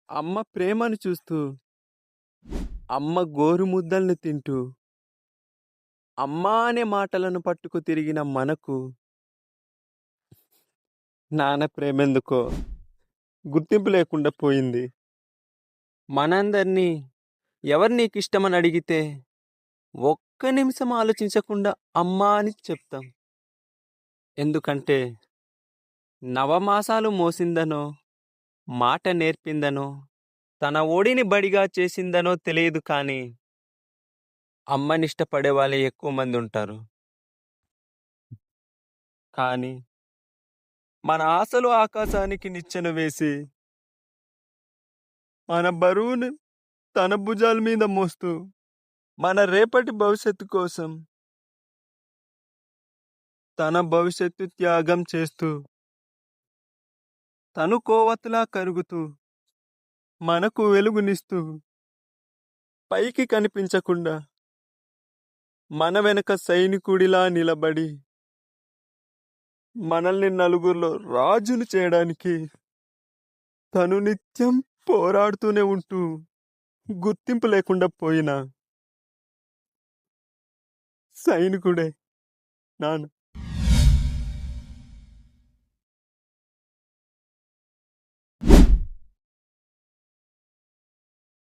అమ్మ ప్రేమను చూస్తూ, అమ్మ గోరుముద్దల్ని తింటూ, అమ్మా అనే మాటలను పట్టుకు తిరిగిన మనకు నాన్న ప్రేమెందుకో గుర్తింపు లేకుండా పోయింది. మనందరినీ ఎవరు నీకిష్టమని అడిగితే ఒక్క నిమిషం ఆలోచించకుండా అమ్మా అని చెప్తాం. ఎందుకంటే నవమాసాలు మోసిందనో, మాట నేర్పిందనో, తన ఒడిని బడిగా చేసిందనో తెలియదు కానీ అమ్మనిష్టపడే వాళ్ళే ఎక్కువ మంది ఉంటారు. కానీ మన ఆశలు ఆకాశానికి నిచ్చెన వేసి మన బరువును తన భుజాల మీద మోస్తూ మన రేపటి భవిష్యత్తు కోసం తన భవిష్యత్తు త్యాగం చేస్తూ తను కోవతులా కరుగుతూ మనకు వెలుగునిస్తూ పైకి కనిపించకుండా మన వెనక సైనికుడిలా నిలబడి మనల్ని నలుగురిలో రాజును చేయడానికి తను నిత్యం పోరాడుతూనే ఉంటూ గుర్తింపు లేకుండా పోయిన సైనికుడే నాన్న.